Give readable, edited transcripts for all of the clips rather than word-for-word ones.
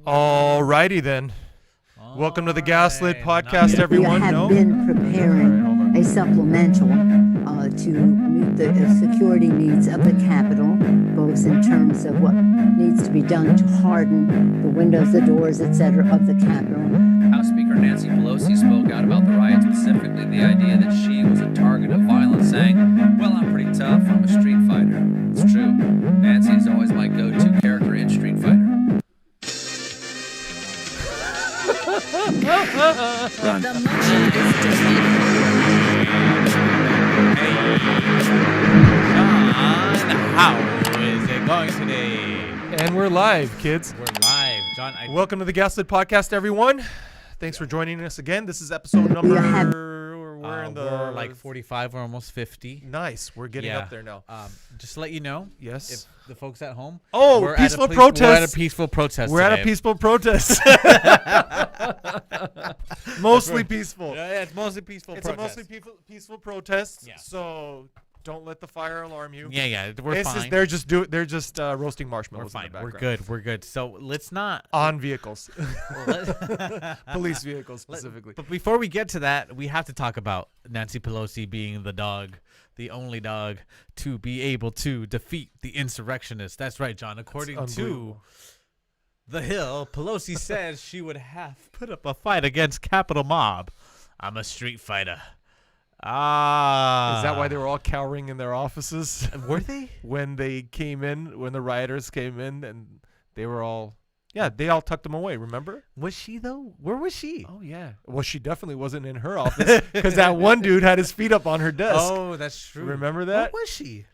Alrighty then. Welcome to the GasLit podcast, everyone. We have been preparing a supplemental to meet the security needs of the Capitol, both in terms of what needs to be done to harden the windows, the doors, etc. of the Capitol. House Speaker Nancy Pelosi spoke out about the riots, specifically the idea that she was a target of violence, saying, "Well, I'm pretty tough. I'm a street fighter." It's true. Nancy is always my go-to character in Street Fighter. The motion is defeated. Hey, John, how is it going today? And we're live, kids. We're live, John. Welcome to the GasLit podcast, everyone. Thanks for joining us again. This is episode number. We're like 45. We're almost 50. Nice. We're getting up there now. Just to let you know, yes. If the folks at home. Oh, we're peaceful protest. We're at a peaceful protest. We're at a peaceful protest. Mostly peaceful. Yeah, it's mostly peaceful. It's protest. a mostly peaceful protest. Yeah. So don't let the fire alarm you. Yeah, we're fine. They're just roasting marshmallows. We're fine. In the We're background. good. We're good. So let's not on vehicles, police vehicles specifically. But before we get to that, we have to talk about Nancy Pelosi being the dog, the only dog to be able to defeat the insurrectionists. That's right, John. According to The Hill, Pelosi says she would have put up a fight against Capitol Mob. I'm a street fighter. Is that why they were all cowering in their offices? Were they? When they came in, when the rioters came in, and they were all, they all tucked them away, remember? Was she, though? Where was she? Oh, yeah. Well, she definitely wasn't in her office because that one dude had his feet up on her desk. Oh, that's true. Remember that? Where was she?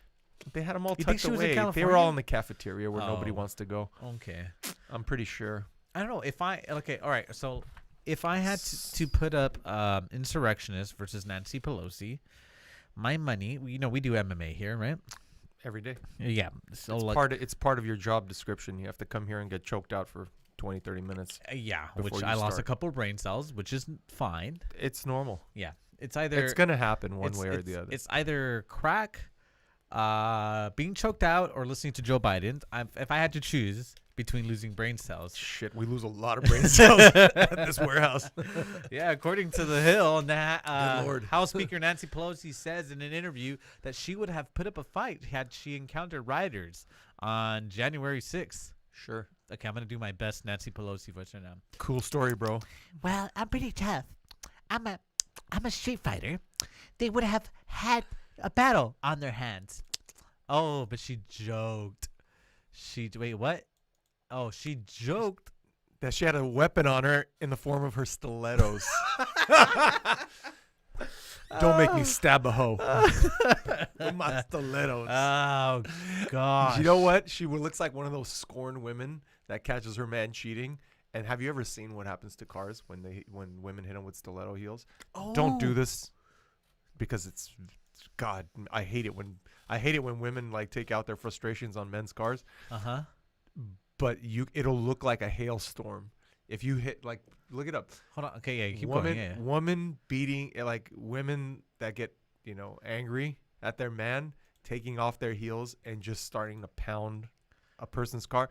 They had them all You think tucked she was in away. They California? were all in the cafeteria where nobody wants to go. Okay. I'm pretty sure. I don't know all right. So if I had to put up insurrectionists versus Nancy Pelosi, my money, we do MMA here, right? Every day. Yeah. So it's part of your job description. You have to come here and get choked out for 20, 30 minutes. Which I lost a couple of brain cells, which is fine. It's normal. Yeah. It's going to happen one way or the other. It's either crack, being choked out, or listening to Joe Biden. If I had to choose between losing brain cells. Shit, we lose a lot of brain cells at this warehouse. Yeah, according to The Hill, Lord. House Speaker Nancy Pelosi says in an interview that she would have put up a fight had she encountered rioters on January 6th. Sure. Okay, I'm going to do my best Nancy Pelosi voice right now. Cool story, bro. Well, I'm pretty tough. I'm a street fighter. They would have had a battle on their hands. Oh, but she joked. Wait, what? Oh, she joked that she had a weapon on her in the form of her stilettos. Don't make me stab a hoe with my stilettos. Oh, gosh. You know what? She looks like one of those scorned women that catches her man cheating. And have you ever seen what happens to cars when women hit them with stiletto heels? Oh. Don't do this because God, I hate it when women like take out their frustrations on men's cars. Uh-huh. But it'll look like a hailstorm if you hit, like, look it up. Hold on. Okay, yeah, keep going. Yeah. Woman beating, like, women that get, angry at their man, taking off their heels and just starting to pound a person's car,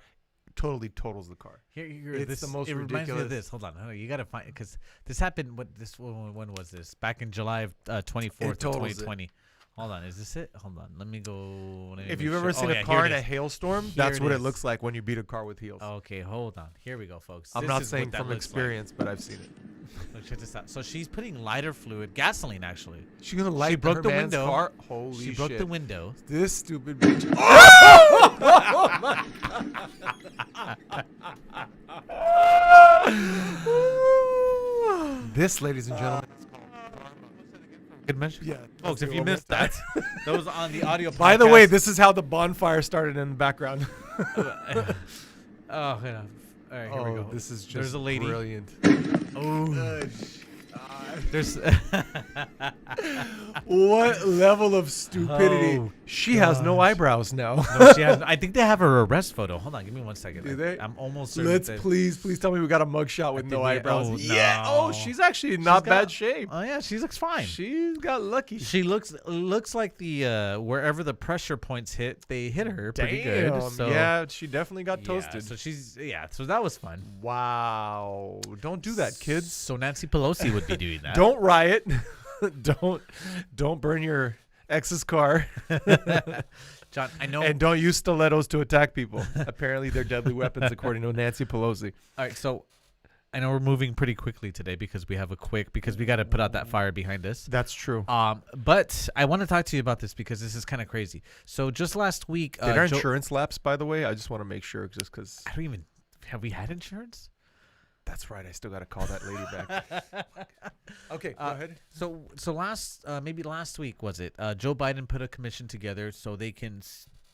totally totals the car. It's the most ridiculous. Reminds me of this. Hold on. You got to find, because this happened, when was this? Back in July of 24th of 2020. Hold on, is this it? Hold on, let me go. If you've ever seen a car in a hailstorm, that's what it looks like when you beat a car with heels. Okay, hold on. Here we go, folks. I'm not saying from experience, but I've seen it. Look, check this out. So she's putting lighter fluid, gasoline actually. She's gonna light broke her the man's window. car. Holy shit! She broke the window. This stupid bitch. Oh my God. This, ladies and gentlemen. Good mention. Yeah, folks, if you missed that, that was on the audio podcast. By the way, this is how the bonfire started in the background. Oh, yeah. All right, here we go. This is just There's a lady. Brilliant. Oh. There's What level of stupidity? Oh, She has no gosh. eyebrows now. no, she has. I think they have her arrest photo. Hold on, give me 1 second. Do they? I'm almost certain. Let's that- please tell me we got a mugshot with think no we- eyebrows. oh, Yeah. no. Oh, she's actually in not got- bad shape. Oh yeah, she looks fine. She's got lucky. She looks like the wherever the pressure points hit, they hit her pretty good. Damn. So Yeah, she definitely got yeah, toasted. so that was fun. Wow. Don't do that, kids. So Nancy Pelosi would be doing that. Don't riot. don't burn your ex's car. John, I know. And don't use stilettos to attack people. Apparently they're deadly weapons according to Nancy Pelosi. All right, so I know we're moving pretty quickly today because we got to put out that fire behind us. That's true. But I want to talk to you about this because this is kind of crazy. So just last week, Did our insurance lapse, by the way? I just want to make sure, just because. I don't even have we had insurance? That's right. I still got to call that lady back. Okay, go ahead. So last week was it? Joe Biden put a commission together so they can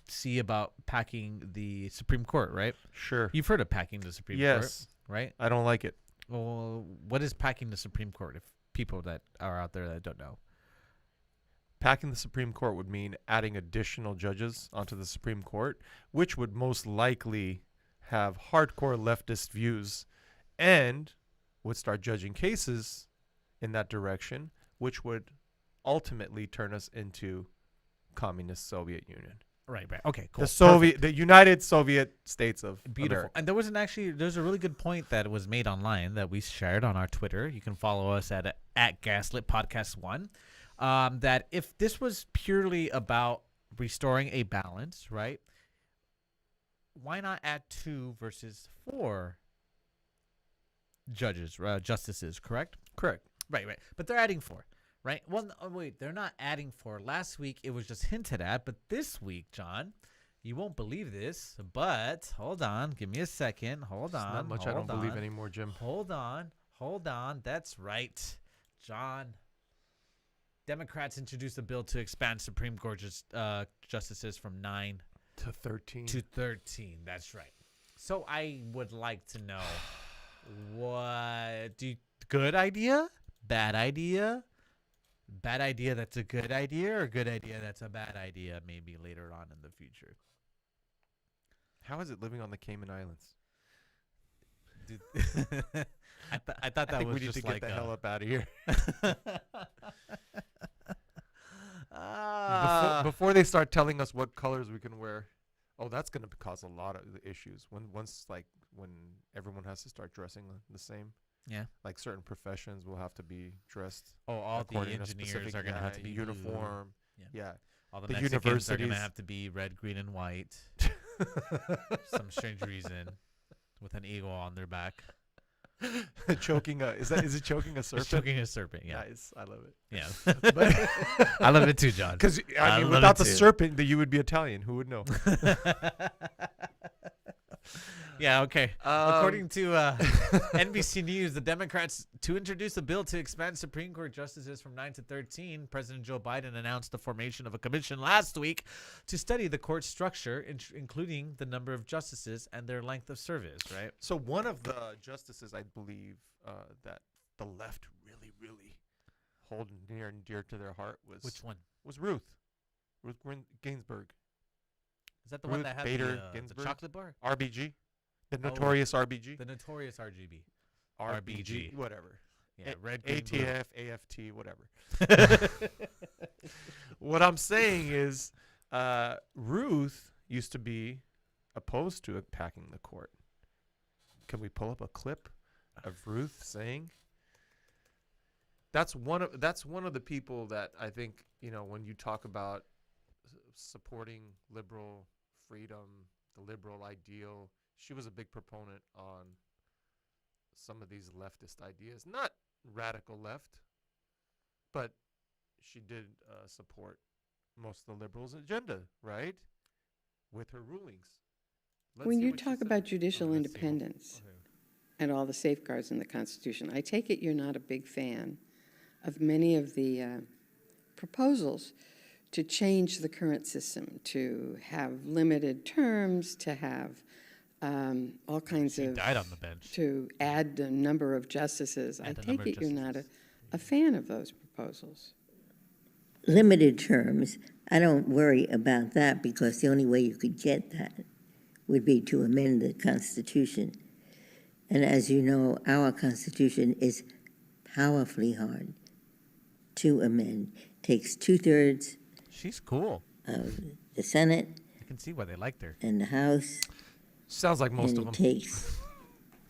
see about packing the Supreme Court, right? Sure. You've heard of packing the Supreme Court, Yes. right? I don't like it. Well, what is packing the Supreme Court? If people that are out there that don't know, Packing the Supreme Court would mean adding additional judges onto the Supreme Court, which would most likely have hardcore leftist views and would start judging cases in that direction, which would ultimately turn us into communist Soviet Union. right? Okay, cool. The United Soviet States of Beautiful. America. And there's a really good point that was made online that we shared on our Twitter. You can follow us at GasLit Podcast 1. That if this was purely about restoring a balance, right? Why not add 2 versus 4 justices, correct? Correct. Right. But they're adding 4, right? Well, wait, they're not adding 4. Last week it was just hinted at, but this week, John, you won't believe this, but hold on, give me a second. Hold on. Not much I don't believe anymore, Jim. Hold on. That's right, John. Democrats introduced a bill to expand Supreme Court justices from 9 To 13. to 13. That's right. So I would like to know good idea? Bad idea? Bad idea that's a good idea, or good idea that's a bad idea maybe later on in the future? How is it living on the Cayman Islands? Dude, I thought that I think was we need just to get like the hell up out of here. Before they start telling us what colors we can wear. Oh, that's going to cause a lot of issues when everyone has to start dressing the same. Yeah. Like certain professions will have to be dressed. all the according to engineers specific, are going to have to be blue. uniform. Yeah. Yeah. All the The Mexicans are going to universities. have to be red, green, and white. Some strange reason, with an eagle on their back. Choking is it choking a serpent? It's choking a serpent. Yeah. Nice. I love it. Yeah. But I love it too, John. because I I mean, love without it the too. serpent, that you would be Italian. Who would know? Yeah, okay. According to NBC News, the Democrats to introduce a bill to expand Supreme Court justices from 9 to 13. President Joe Biden announced the formation of a commission last week to study the court structure, including the number of justices and their length of service, right? So one of the justices, I believe, that the left really, really hold near and dear to their heart was Ruth Ginsburg, Is that the Ruth one that had Bader the Ginsburg? chocolate bar? RBG, the notorious RBG, The notorious RGB. RBG, whatever. Yeah, red, green, blue. ATF, AFT, whatever. What I'm saying is, Ruth used to be opposed to packing the court. Can we pull up a clip of Ruth saying? That's one of the people that I think, when you talk about supporting liberal freedom, the liberal ideal, she was a big proponent on some of these leftist ideas. Not radical left, but she did support most of the liberals' agenda, right? With her rulings. When you talk about judicial independence and all the safeguards in the Constitution, I take it you're not a big fan of many of the proposals to change the current system, to have limited terms, to have all kinds She of, died on the bench. to add the number of justices. I Add the take number of it you're not a a fan of those proposals. Limited terms, I don't worry about that because the only way you could get that would be to amend the Constitution. And as you know, our Constitution is powerfully hard to amend. Takes 2/3 She's cool. of the Senate I can see why they liked her. and the House, Sounds like most and of it them. takes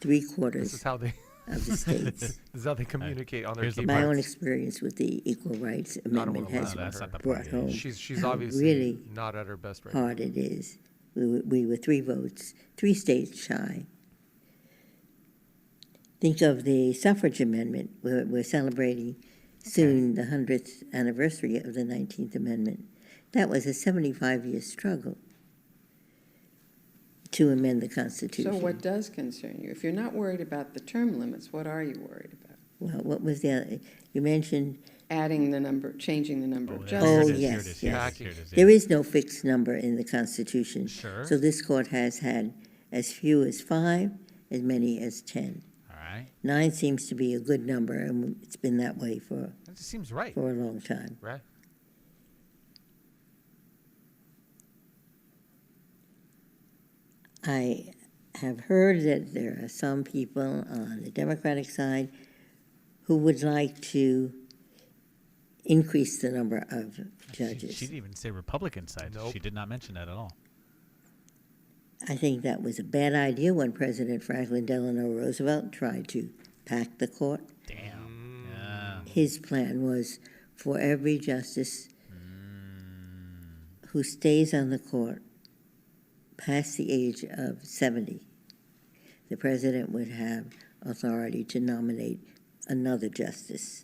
This 3/4 is how they. of the states. This is how they communicate on their Here's the My own keyboards. experience with the Equal Rights Amendment wanna has lie that's not the brought party. home She's how obviously really not at her best right now. hard it is. We were 3 votes, 3 states shy. Think of the suffrage amendment. We're celebrating soon the 100th anniversary of the 19th Amendment. That was a 75-year struggle to amend the Constitution. So what does concern you? If you're not worried about the term limits, what are you worried about? Well, what was the other? You mentioned, Adding the number, changing the number of Here Oh, it justices. is, here yes, it is, yes. here it is, there is no fixed number in the Constitution. Sure. So this court has had as few as 5, as many as 10. All right. 9 seems to be a good number, and it's been that way for That just seems right. a long time. Right. I have heard that there are some people on the Democratic side who would like to increase the number of judges. She didn't even say Republican side. Nope. She did not mention that at all. I think that was a bad idea when President Franklin Delano Roosevelt tried to pack the court. Damn. Yeah. His plan was for every justice who stays on the court past the age of 70, the president would have authority to nominate another justice.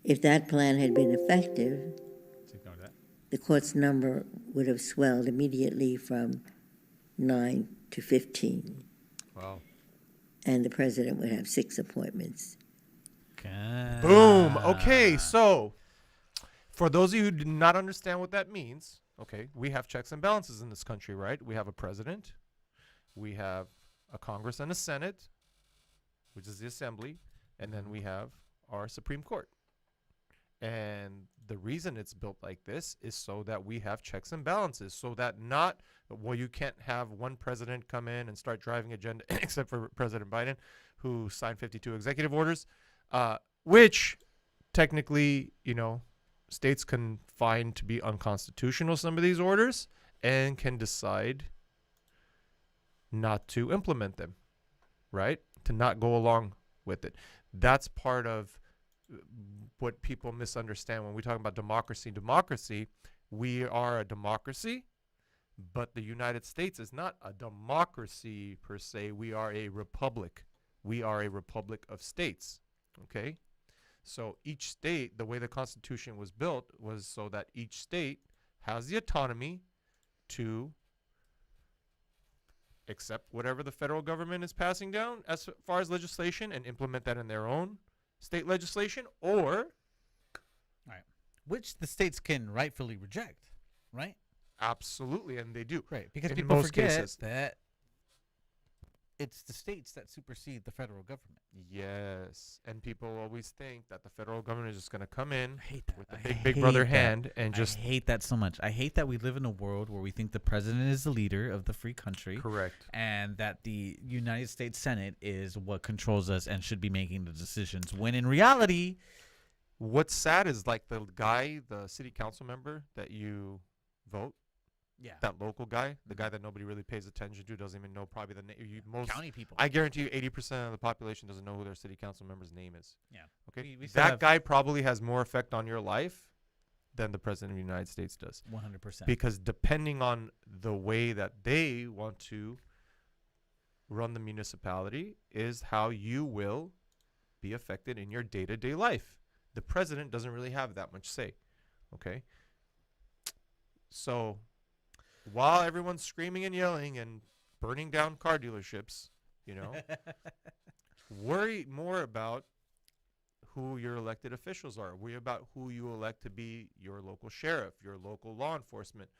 If that plan had been effective, So ignore that. the court's number would have swelled immediately from 9 to 15, Wow. and the president would have 6 appointments. Boom. Okay, so for those of you who do not understand what that means, okay, we have checks and balances in this country, right? We have a president, we have a Congress and a Senate, which is the assembly, and then we have our Supreme Court. And the reason it's built like this is so that we have checks and balances, so that you can't have one president come in and start driving agenda, except for President Biden, who signed 52 executive orders, which technically, states can find to be unconstitutional, some of these orders, and can decide not to implement them, right? To not go along with it. That's part of what people misunderstand when we talk about democracy. We are a democracy, but the United States is not a democracy per se. We are a republic. We are a republic of states, okay? So each state, the way the Constitution was built was so that each state has the autonomy to accept whatever the federal government is passing down as far as legislation and implement that in their own state legislation, or Which the states can rightfully reject, right? absolutely, and they do. Right, because In people most forget cases. that it's the states that supersede the federal government. Yes, and people always think that the federal government is just going to come in I hate that. with the I big brother hate that. hand and just I hate that so much. I hate that we live in a world where we think the president is the leader of the free country, correct. and that the United States Senate is what controls us and should be making the decisions, when in reality, What's sad is like the guy, the city council member that you vote, yeah, that local guy, the guy that nobody really pays attention to, doesn't even know probably the name. Most county people. I guarantee you 80% of the population doesn't know who their city council member's name is. Yeah. Okay. We still That have- guy probably has more effect on your life than the president of the United States does. 100%. Because depending on the way that they want to run the municipality is how you will be affected in your day-to-day life. The president doesn't really have that much say. Okay. So while everyone's screaming and yelling and burning down car dealerships, worry more about who your elected officials are. Worry about who you elect to be your local sheriff, your local law enforcement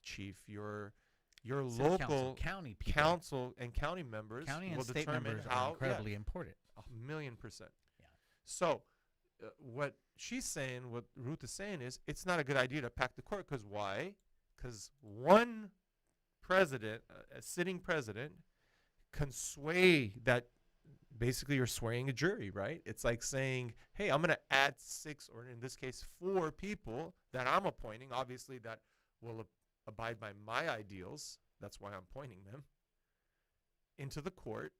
chief, your City local council, county people. council and county members County and will state determine members how are incredibly important. 1,000,000%. Yeah. So what she's saying, what Ruth is saying is, it's not a good idea to pack the court. Because why? Because one president, a sitting president, can sway that. Basically, you're swaying a jury, right? It's like saying, hey, I'm going to add 6, or in this case, 4 people that I'm appointing, obviously, that will abide by my ideals. That's why I'm appointing them into the court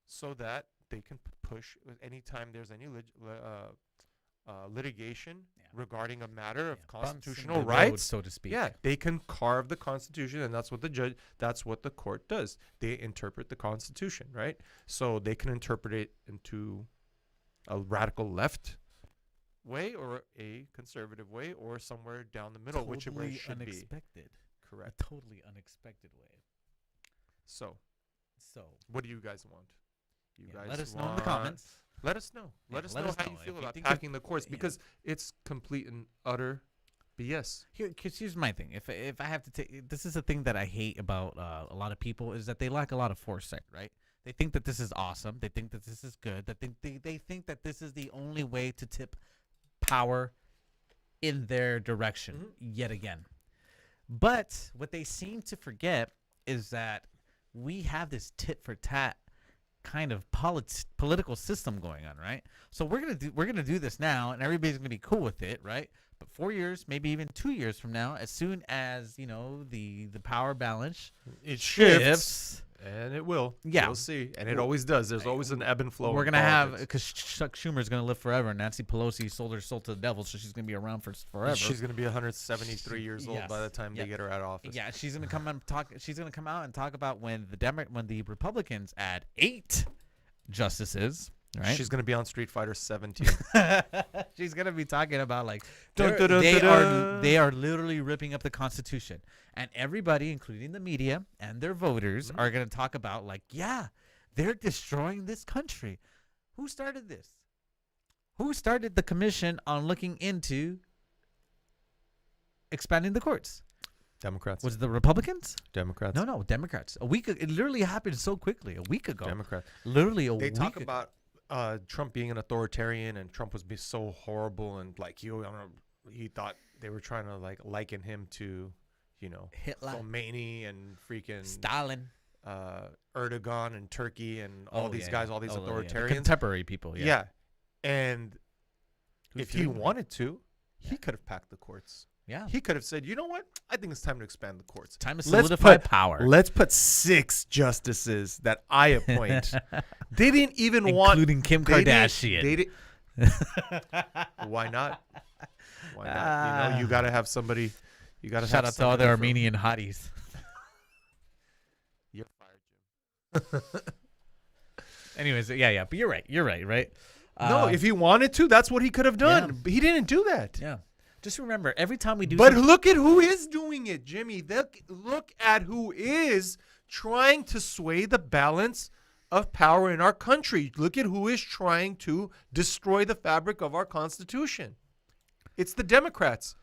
so that they can push anytime there's any litigation regarding a matter of constitutional rights, so to speak. Yeah, they can carve the Constitution, and that's what the court does. They interpret the Constitution, right? So they can interpret it into a radical left way or a conservative way or somewhere down the middle, which Totally it should unexpected. be. Correct. A totally unexpected way. So, So what do you guys want? You guys let us know in the comments. Let us know. Let us know how you feel if you about think packing the courts, because it's complete and utter BS. Here's my thing. If I have to take, this is a thing that I hate about a lot of people, is that they lack a lot of foresight, right? They think that this is awesome. They think that this is good. That they think that this is the only way to tip power in their direction yet again. But what they seem to forget is that we have this tit for tat kind of political system going on, right? So we're gonna do this now, and everybody's gonna be cool with it, right? But 4 years, maybe even 2 years from now, as soon as the power balance shifts, and it will. Yeah, we'll see, and it always does. There's always an ebb and flow. We're gonna have, because Chuck Schumer's gonna live forever, and Nancy Pelosi sold her soul to the devil, so she's gonna be around for forever. She's gonna be 173 years old by the time they get her out of office. Yeah, she's gonna come and talk. She's gonna come out and talk about when the Republicans add 8 justices. Right? She's gonna be on Street Fighter 17. She's gonna be talking about like Dun, dun, dun, they dun, are dun. they are literally ripping up the Constitution, and everybody, including the media and their voters, are gonna talk about like, yeah, they're destroying this country. Who started this? Who started the commission on looking into expanding the courts? Democrats. Was it the Republicans? Democrats. No, Democrats. It literally happened so quickly. A week ago. Democrat. Literally a They week talk ago. about Trump being an authoritarian, and Trump was so horrible, and like he thought they were trying to like liken him to, Hitler, Khomeini, and freaking Stalin, Erdogan, and Turkey, and all these guys, all these The authoritarians, contemporary people. Yeah. And if he wanted to, he could have packed the courts. Yeah. He could have said, you know what? I think it's time to expand the courts. Time to solidify power. Let's put 6 justices that I appoint. They didn't even want, including Kim Kardashian. They didn't. Why not? Why not? You got to have somebody. You got to shout out to all the Armenian hotties. You're fired, Jim. Anyways, yeah. But you're right, right? No, if he wanted to, that's what he could have done. Yeah. But he didn't do that. Yeah. Just remember, every time we do But look at who is doing it, Jimmy. Look at who is trying to sway the balance of power in our country. Look at who is trying to destroy the fabric of our Constitution. It's the Democrats.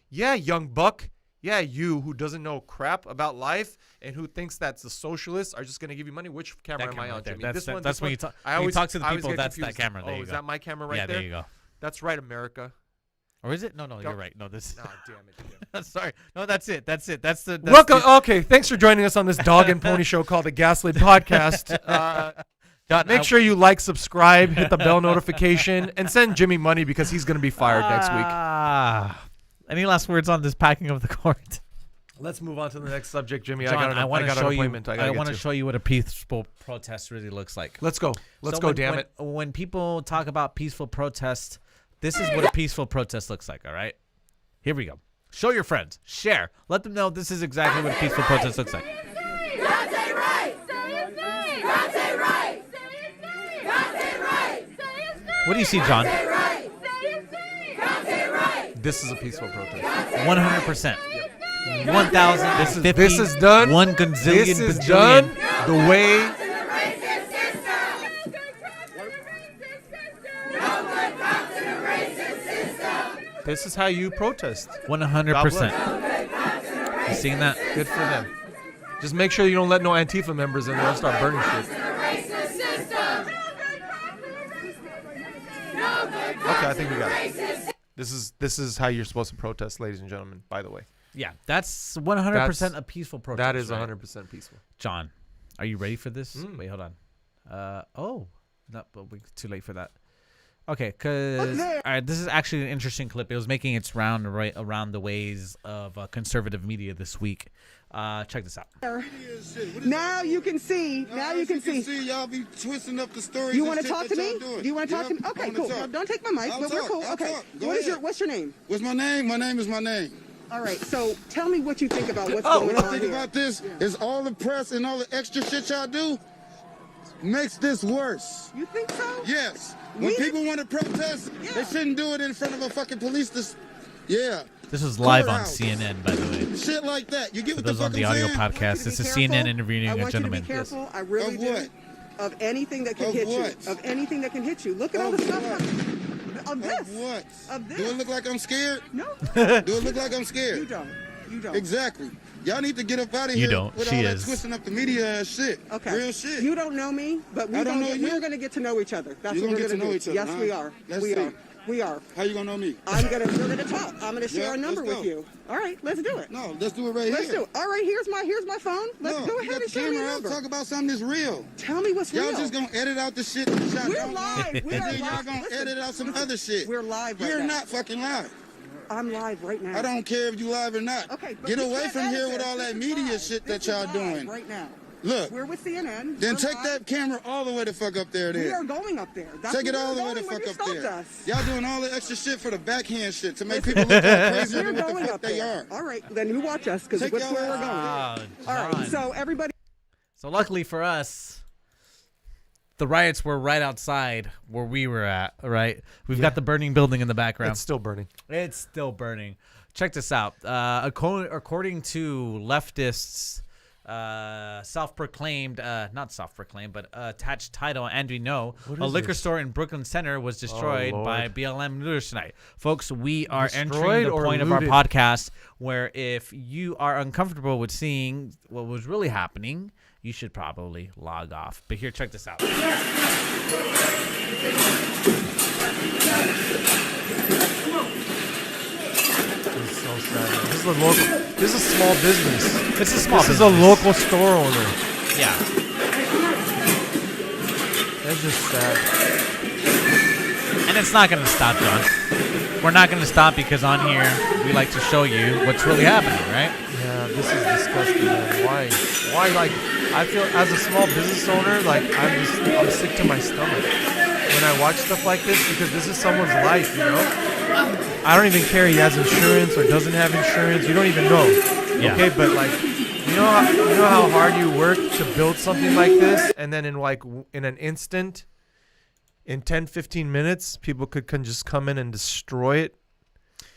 Yeah, young buck. Yeah, you who doesn't know crap about life and who thinks that the socialists are just going to give you money. Which camera am I on, Jimmy? That's when you talk. I always talk to the I always people. get That's confused. that camera. There you is go. that my camera right there? there? Yeah, there you go. That's right, America. Or is it? No, you're right. No, this. Oh, damn it. Sorry. No, that's it. That's the. Welcome. Okay, thanks for joining us on this dog and pony show called the GasLit Podcast. Make sure you like, subscribe, hit the bell notification, and send Jimmy money because he's going to be fired next week. Any last words on this packing of the court? Let's move on to the next subject, Jimmy. John, I got an appointment. I want to show you what a peaceful protest really looks like. Let's go. Let's go. Damn it. When people talk about peaceful protest, this is what a peaceful protest looks like. All right. Here we go. Show your friends. Share. Let them know this is exactly what a peaceful protest looks like. What do you see, John? This is a peaceful protest. 100%. 1,000. This is done. 1 gazillion. This is done the way. This is how you protest. 100%. You seeing that? Good for them. Just make sure you don't let no Antifa members in there and start burning shit. Okay, I think we got it. This is how you're supposed to protest, ladies and gentlemen, by the way. Yeah, that's 100% a peaceful protest. That is right? 100% peaceful. John, are you ready for this? Wait, hold on. No, but we're too late for that. Okay, because all right, this is actually an interesting clip. It was making its round right around the ways of conservative media this week. Check this out. Now you can see. Now you can see. Y'all be twisting up the stories. You want to talk to me? Do you want to talk to me? Okay, cool. No, don't take my mic, but we're cool. Okay. What's your name? What's my name? My name is my name. All right. So tell me what you think about what's going on What I think about this is all the press and all the extra shit y'all do makes this worse. You think so? Yes. When people want to protest, they shouldn't do it in front of a fucking police. This was live on CNN, by the way. Shit like that. You get what the those fuck on the I'm audio saying? podcast. This is CNN interviewing a gentleman. I want you to be careful. I really do. Of anything that can hit you. Of anything that can hit you. Look at all the stuff. Of this. Of what? Of this. Do it look like I'm scared? No. Do it look like I'm scared? You don't. You don't. Exactly. Y'all need to get up out of here with all that twisting up the media ass shit. Okay. Real shit. You don't know me, but we're going to get to know each other. That's what we're going to do. Yes, we are. We are. How you going to know me? We're going to talk. I'm going to share a number with you. All right, let's do it. No, let's do it right here. Let's do it. All right, here's my phone. Let's go ahead and share me a number. Talk about something that's real. Tell me what's real. Y'all just going to edit out the shit. We're live. And then y'all going to edit out some other shit. We're live right now. You're not fucking live. I'm live right now. I don't care if you live or not. Okay, but get away from here with all that media shit that y'all doing. Right now. Look. We're with CNN. Then take that camera all the way the fuck up there then. We are going up there. Take it all the way the fuck up there. Y'all doing all the extra shit for the backhand shit to make people look all crazier than what the fuck they are. All right, then you watch us because that's where we're going. All right, so everybody. So luckily for us, the riots were right outside where we were at, right? We've got the burning building in the background. It's still burning. It's still burning. Check this out. According to leftists, self-proclaimed, not self-proclaimed, but attached title, and we know a liquor store in Brooklyn Center was destroyed by BLM looters tonight. Folks, we are entering the point of our podcast where if you are uncomfortable with seeing what was really happening, you should probably log off. But here, check this out. This is so sad. This is a local. This is a small business. It's a small business. This is a local store owner. Yeah. That's just sad. And it's not going to stop, John. We're not going to stop because on here we like to show you what's really happening, right? Yeah, this is disgusting, man. Why? Like, I feel as a small business owner, like I'm sick to my stomach when I watch stuff like this because this is someone's life, you know. I don't even care he has insurance or doesn't have insurance. You don't even know. Yeah. Okay, but like, you know how hard you work to build something like this, and then in an instant, in 10, 15 minutes, people can just come in and destroy it.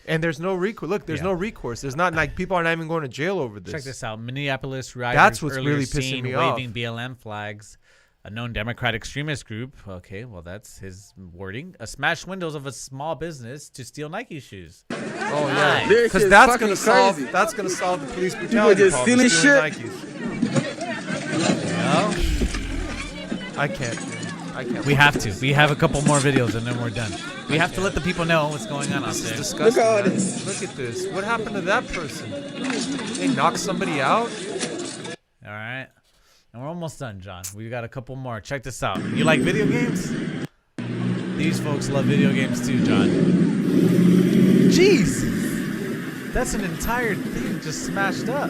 And there's no recourse. Look, there's no recourse. There's not like people are not even going to jail over this. Check this out. Minneapolis riders That's what's really pissing me off. Waving BLM flags. A known Democrat extremist group. Okay, well that's his wording. Smashed windows of a small business to steal Nike shoes. Oh yeah, because that's gonna solve the police brutality problem. Stealing Nikes. No, I can't. We have to. We have a couple more videos and then we're done. We have to let the people know what's going on out there. This is disgusting. Look at this. Look at this. What happened to that person? They knocked somebody out? All right. And we're almost done, John. We got a couple more. Check this out. You like video games? These folks love video games too, John. Jeez. That's an entire thing just smashed up.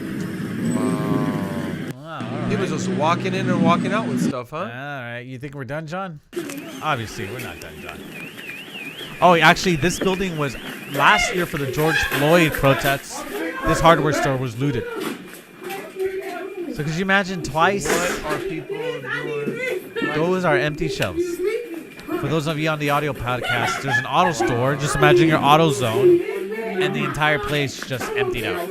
Wow. People just walking in and walking out with stuff, huh? All right. You think we're done, John? Obviously, we're not done, John. Oh, actually, this building was last year for the George Floyd protests. This hardware store was looted. So could you imagine twice? What are people doing? Those are empty shelves. For those of you on the audio podcast, there's an auto store. Just imagine your auto zone, and the entire place just emptied out.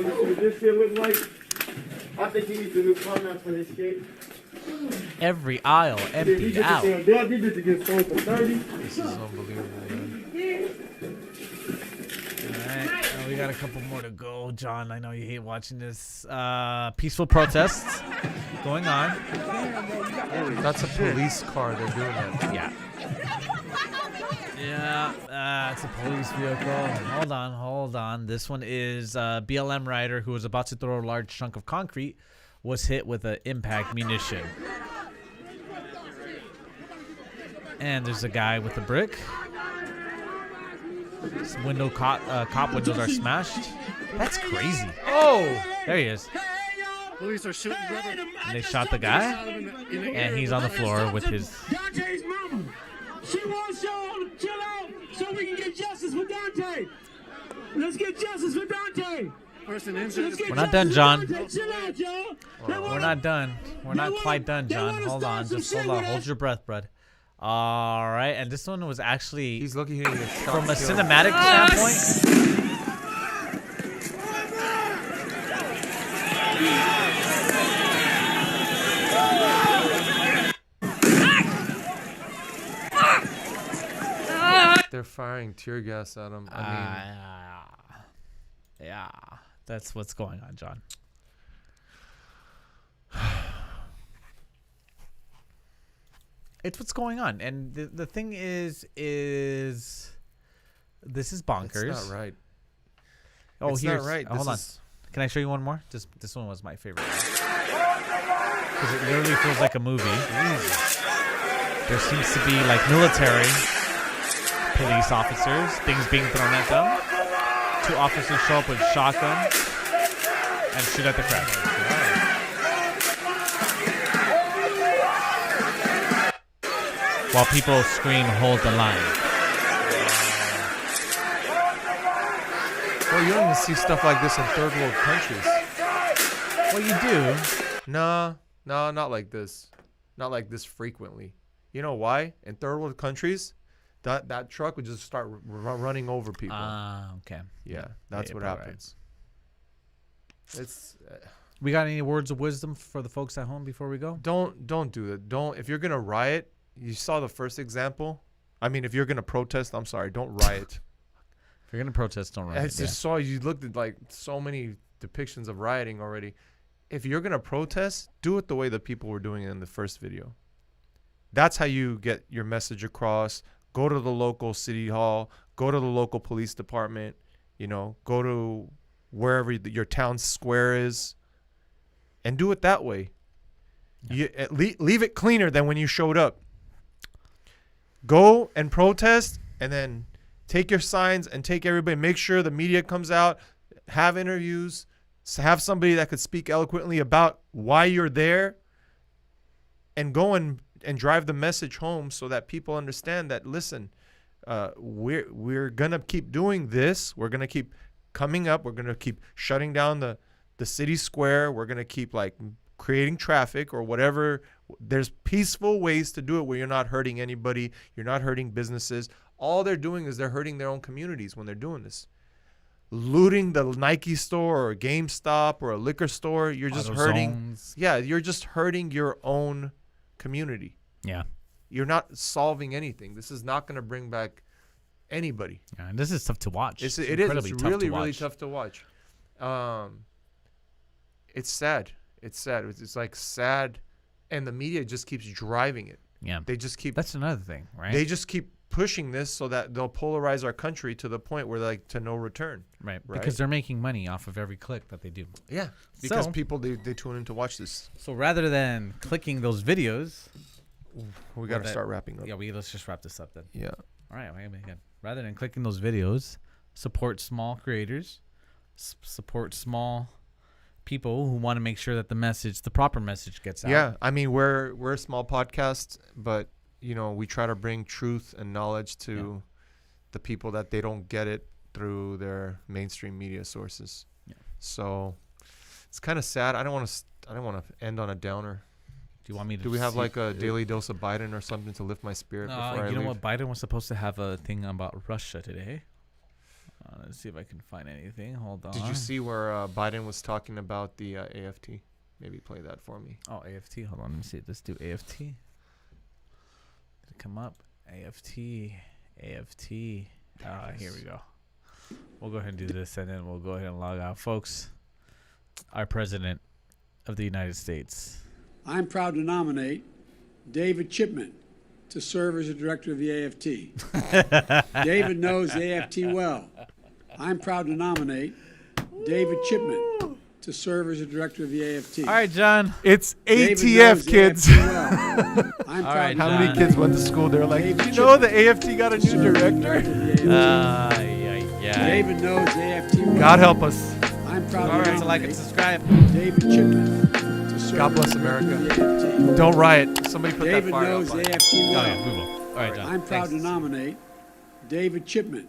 Every aisle emptied out. This is unbelievable, man. Alright, we got a couple more to go, John. I know you hate watching this. Peaceful protests going on. That's a police car. They're doing that. Yeah. Yeah, it's a police vehicle. Hold on. This one is BLM Rider, who was about to throw a large chunk of concrete, was hit with an impact munition. And there's a guy with a brick. His cop windows are smashed. That's crazy. Oh, there he is. Police are shooting, brother. And they shot the guy, and he's on the floor with his. Dante's mama. She wants y'all to chill out so we can get justice for Dante. Let's get justice for Dante. We're not done, John. We're not done. We're not quite done, John. Hold on. Just hold on. Hold your breath, bud. All right. And this one was actually, he's looking here from a cinematic standpoint. They're firing tear gas at him. Yeah, that's what's going on, John. It's what's going on, and the thing is this is bonkers. It's not right. Oh, it's here's not right. Hold on. Can I show you one more? This one was my favorite. Because it literally feels like a movie. There seems to be like military police officers, things being thrown at them. 2 officers show up with shotguns and shoot at the crowd. While people scream, "Hold the line." Well, you don't even see stuff like this in third world countries. Well, you do. No, not like this. Not like this frequently. You know why? In third world countries, that truck would just start running over people. Okay. Yeah, that's what happens. Right. It's. We got any words of wisdom for the folks at home before we go? Don't do it. Don't. If you're gonna riot, you saw the first example. I mean, if you're gonna protest, I'm sorry, don't riot. If you're gonna protest, don't riot. I just saw you looked at like so many depictions of rioting already. If you're gonna protest, do it the way the people were doing it in the first video. That's how you get your message across. Go to the local city hall. Go to the local police department. Go to wherever your town square is, and do it that way. Yeah. Leave it cleaner than when you showed up. Go and protest, and then take your signs and take everybody. Make sure the media comes out. Have interviews. Have somebody that could speak eloquently about why you're there, and go and drive the message home so that people understand that, listen, we're gonna keep doing this. We're gonna keep coming up. We're gonna keep shutting down the city square. We're gonna keep like creating traffic or whatever. There's peaceful ways to do it where you're not hurting anybody. You're not hurting businesses. All they're doing is they're hurting their own communities when they're doing this. Looting the Nike store or a GameStop or a liquor store, you're just hurting. Yeah, you're just hurting your own community. Yeah. You're not solving anything. This is not going to bring back anybody. Yeah, and this is tough to watch. It's really tough to watch. It's sad. It's like sad, and the media just keeps driving it. Yeah. They just keep. That's another thing, right? They just keep pushing this so that they'll polarize our country to the point where like to no return. Right. Because they're making money off of every click that they do. Yeah. Because people they tune in to watch this. So rather than clicking those videos, we got to start wrapping up. Yeah, let's just wrap this up then. Yeah. All right. Again, rather than clicking those videos, support small creators, support small people who want to make sure that the proper message gets out. Yeah. I mean, we're a small podcast, but we try to bring truth and knowledge to the people that they don't get it through their mainstream media sources. Yeah. So it's kind of sad. I don't want to end on a downer. Do you want me to? Do we have like a daily dose of Biden or something to lift my spirit before I leave? You know what? Biden was supposed to have a thing about Russia today. Let's see if I can find anything. Hold on. Did you see where Biden was talking about the AFT? Maybe play that for me. Oh, AFT. Hold on. Let me see. Let's do AFT. Did it come up? AFT. Here we go. We'll go ahead and do this, and then we'll go ahead and log out. Folks, our President of the United States. I'm proud to nominate David Chipman to serve as the director of the AFT. David knows the AFT well. I'm proud to nominate David Chipman to serve as the director of the AFT. All right, John. It's David knows ATF, the kids. AFT well. I'm All proud right, to How many John. kids went to school? They're like, David did you know the Chipman AFT got a to new serve as the director? director of the AFT. Yeah. David knows the AFT well. God help us. I'm proud All to right, so like nominate and subscribe. David Chipman to serve God bless as the director America. of the AFT. Don't riot. Somebody put David that fire knows out. the AFT Oh, well. yeah, we will. All right, John. I'm proud Thanks. to nominate David Chipman